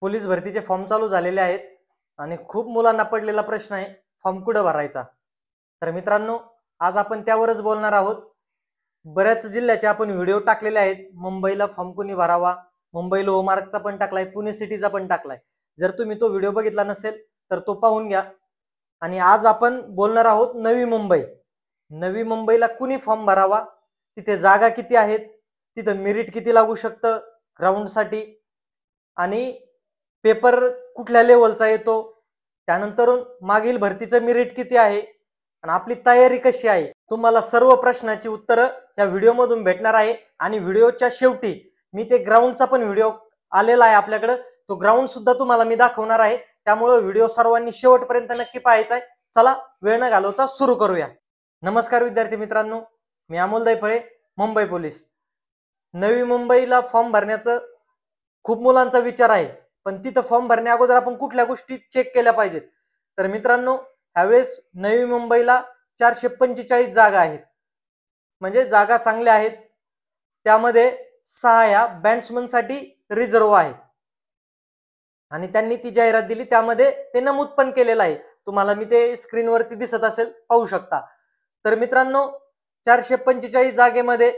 Police भरतीचे form चालू झालेले आहेत आणि खूप मुलांना पडलेला प्रश्न आहे फॉर्म कुठं भरायचा। तर मित्रांनो, आज आपण त्यावरच बोलणार आहोत। बऱ्याच जिल्ह्याचे आपण व्हिडिओ टाकलेले आहेत। मुंबईला फॉर्म कुणी भरावा, मुंबई लोहमार्गचा पण टाकलाय, पुणे सिटीचा पण टाकलाय। जर तुम्ही तो व्हिडिओ बघितला नसेल तर तो पाहून घ्या। आणि आज आपण बोलणार आहोत नवी मुंबई। नवी मुंबईला कुणी फॉर्म भरावा, तिथे जागा किती आहेत, तिथे मेरिट किती लागू शकतं ग्राउंडसाठी, आणि पेपर कुठल्या लेवलचा येतो, त्यानंतर मागील भरतीचं मेरिट किती आहे आणि आपली तयारी कशी आहे, तुम्हाला सर्व प्रश्नांची उत्तरं या व्हिडिओमधून भेटणार आहे। आणि व्हिडिओच्या शेवटी मी ते ग्राउंडचा पण व्हिडिओ आलेला आहे आपल्याकडे, तो ग्राउंड सुद्धा तुम्हाला मी दाखवणार आहे। त्यामुळे व्हिडिओ सर्वांनी शेवटपर्यंत नक्की पाहायचा आहे। चला वेळ न घालवता सुरू करूया। नमस्कार विद्यार्थी मित्रांनो, मी अमोल दैफळे, मुंबई पोलीस। नवी मुंबईला फॉर्म भरण्याचं खूप मुलांचा विचार आहे, पण तिथं फॉर्म भरण्या अगोदर आपण कुठल्या गोष्टी चेक केल्या पाहिजेत। तर मित्रांनो, यावेळेस नवी मुंबईला 445 जागा आहेत, म्हणजे जागा चांगल्या आहेत। त्यामध्ये 6 या बॅट्समन साठी रिझर्व आहेत आणि त्यांनी ती जाहिरात दिली, त्यामध्ये ते नमूद पण केलेलं आहे। तुम्हाला मी ते स्क्रीनवरती दिसत असेल, पाहू शकता। तर मित्रांनो, 445 जागेमध्ये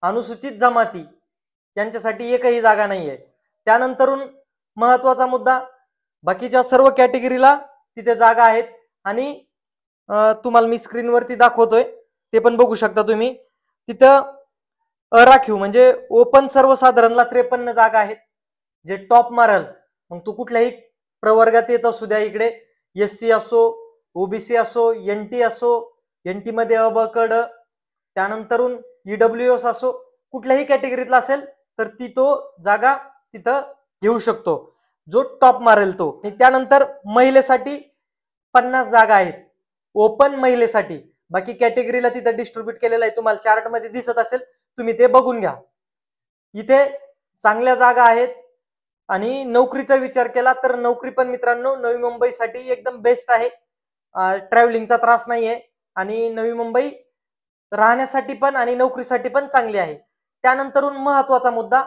अनुसूचित जमाती यांच्यासाठी एकही जागा नाहीये। त्यानंतरून महत्त्वाचा मुद्दा, बाकीच्या सर्व कॅटेगरीला तिथे जागा आहेत। आणि तुम्हाला मी स्क्रीनवरती दाखवतोय, ते पण बघू शकता तुम्ही। तिथं अराखीव म्हणजे ओपन सर्वसाधारणला 53 जागा आहेत। जे टॉप मारल, मग तू कुठल्याही प्रवर्गात येत असू द्या, इकडे एससी असो, ओबीसी असो, एनटी असो, एनटी मध्ये अ ब क ड, त्यानंतरून ईडब्ल्यूएस असो, कुठल्याही कॅटेगरीतला असेल तर ती तो जागा तिथं घेऊ शकतो, जो टॉप मारेल तो। त्यानंतर महिलेसाठी 50 जागा आहेत, ओपन महिलेसाठी। बाकी कॅटेगरीला तिथं डिस्ट्रीब्यूट केलेलं आहे, तुम्हाला चार्ट मध्ये दिसत असेल, तुम्ही ते बघून घ्या। इथे चांगल्या जागा आहेत। आणि नोकरीचा विचार केला तर नोकरी पण मित्रांनो नवी मुंबईसाठी एकदम बेस्ट आहे। ट्रॅव्हलिंगचा त्रास नाहीये आणि नवी मुंबई राहण्यासाठी पण आणि नोकरीसाठी पण चांगली आहे। त्यानंतरून महत्त्वाचा मुद्दा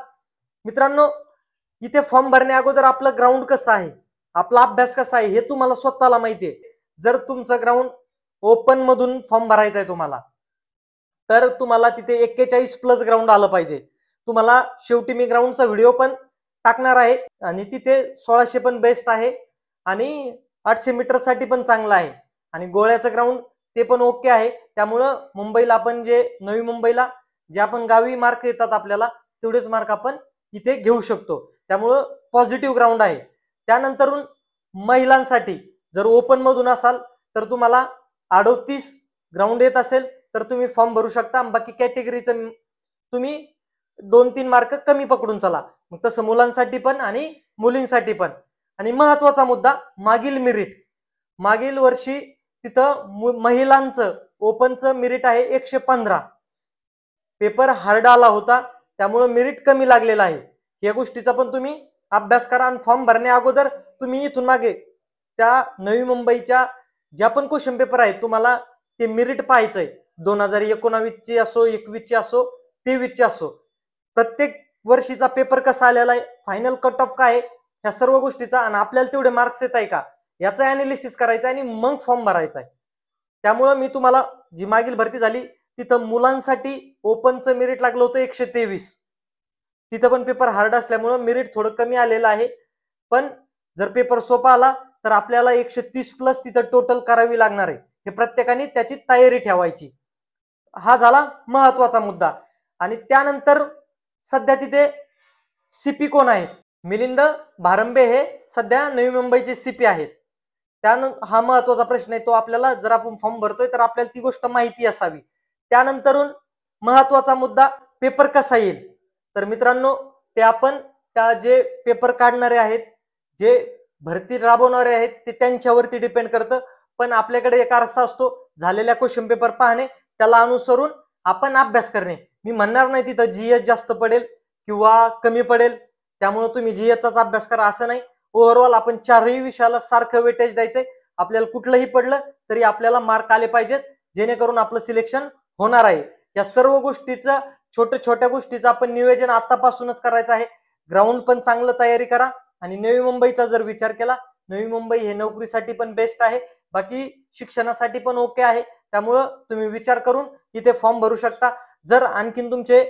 मित्रांनो, इथे फॉर्म भरण्या अगोदर आपलं ग्राउंड कसं आहे, आपला अभ्यास कसा आहे, हे तुम्हाला स्वतःला माहिती आहे। जर तुमचं ग्राउंड ओपन मधून फॉर्म भरायचा आहे तुम्हाला, तर तुम्हाला तिथे 41 प्लस ग्राउंड आलं पाहिजे। तुम्हाला शेवटी मी ग्राउंडचा व्हिडिओ पण टाकणार आहे, आणि तिथे 1600 पण बेस्ट आहे आणि 800 मीटर साठी पण चांगला आहे, आणि गोळ्याचं ग्राउंड ते पण ओके आहे। त्यामुळं मुंबईला आपण जे नवी मुंबईला जे आपण गावी मार्क येतात आपल्याला, तेवढेच मार्क आपण इथे घेऊ शकतो। त्यामुळं पॉझिटिव्ह ग्राउंड आहे। त्यानंतरून महिलांसाठी जर ओपन मधून असाल तर तुम्हाला 38 ग्राउंड येत असेल तर तुम्ही फॉर्म भरू शकता। बाकी कॅटेगरीचं तुम्ही 2-3 मार्क कमी पकडून चला, मग तसं मुलांसाठी पण आणि मुलींसाठी पण। आणि महत्त्वाचा मुद्दा, मागील मेरिट। मागील वर्षी तिथं महिलांचं ओपनचं मेरिट आहे 115, पेपर हार्ड आला होता, त्यामुळे मेरिट कमी लागलेला आहे। या गोष्टीचा पण तुम्ही अभ्यास करा। आणि फॉर्म भरण्या अगोदर तुम्ही इथून मागे त्या नवी मुंबईच्या ज्या पण क्वेश्चन पेपर आहेत, तुम्हाला ते मेरिट पाहायचंय। 2019 ची असो, 21 ची असो, 23 ची असो, प्रत्येक वर्षीचा पेपर कसा आलेला आहे, फायनल कट ऑफ काय आहे, या सर्व गोष्टीचा, आणि आपल्याला तेवढे मार्क्स येत आहे का, याचं अनालिसिस करायचं आणि मग फॉर्म भरायचा आहे। त्यामुळे मी तुम्हाला जी मागील भरती झाली तिथं मुलांसाठी ओपनचं मेरिट लागलं होतं 123, तिथं पण पेपर हार्ड असल्यामुळे मेरिट थोडं कमी आलेलं आहे। पण जर पेपर सोपा आला तर आपल्याला 130 प्लस तिथं टोटल करावी लागणार आहे। हे प्रत्येकाने त्याची तयारी ठेवायची। हा झाला महत्त्वाचा मुद्दा। आणि त्यानंतर सध्या तिथे सीपी कोण आहेत, मिलिंद भारंबे हे सध्या नवी मुंबईचे सीपी आहेत। त्यानंतर हा महत्त्वाचा प्रश्न आहे, तो आपल्याला जर आपण फॉर्म भरतोय तर आपल्याला ती गोष्ट माहिती असावी। त्यानंतरून महत्त्वाचा मुद्दा, पेपर कसा येईल। तर मित्रांनो, ते आपण त्या जे पेपर काढणारे आहेत, जे भरती राबवणारे आहेत, ते त्यांच्यावरती डिपेंड करतं। पण आपल्याकडे एक आरसा असतो, झालेल्या क्वेश्चन पेपर पाहणे, त्याला अनुसरून आपण अभ्यास करणे। मी म्हणणार नाही तिथं जीएस जास्त पडेल किंवा कमी पडेल, त्यामुळे तुम्ही जीएसचाच अभ्यास करा असं नाही। ओव्हरऑल आपण चारही विषयाला सारखं वेटेज द्यायचंय। आपल्याला कुठलंही पडलं तरी आपल्याला मार्क आले पाहिजेत, जेणेकरून आपलं सिलेक्शन होणार आहे। या सर्व गोष्टीचं, छोट्या छोट्या गोष्टीचं आपण नियोजन आतापासूनच करायचं आहे। ग्राउंड पण चांगलं तयारी करा, आणि नवी मुंबईचा जर विचार केला, नवी मुंबई हे नोकरीसाठी पण बेस्ट आहे, बाकी शिक्षणासाठी पण ओके आहे. त्यामुळं तुम्ही विचार करून इथे फॉर्म भरू शकता. जर आणखीन तुमचे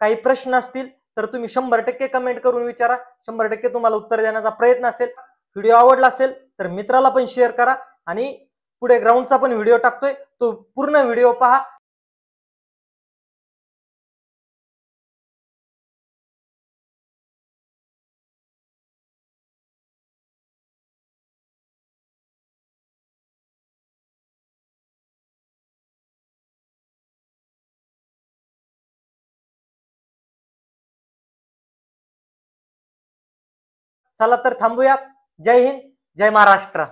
काही प्रश्न असतील तर तुम्ही 100% कमेंट करून विचारा. 100% तुम्हाला उत्तर देण्याचा प्रयत्न असेल. व्हिडिओ आवडला असेल तर मित्राला पण शेअर करा आणि पुढे ग्राउंडचा पण व्हिडिओ टाकतोय, तो पूर्ण व्हिडिओ पहा. चला तर थांबूया. जय हिंद, जय महाराष्ट्र.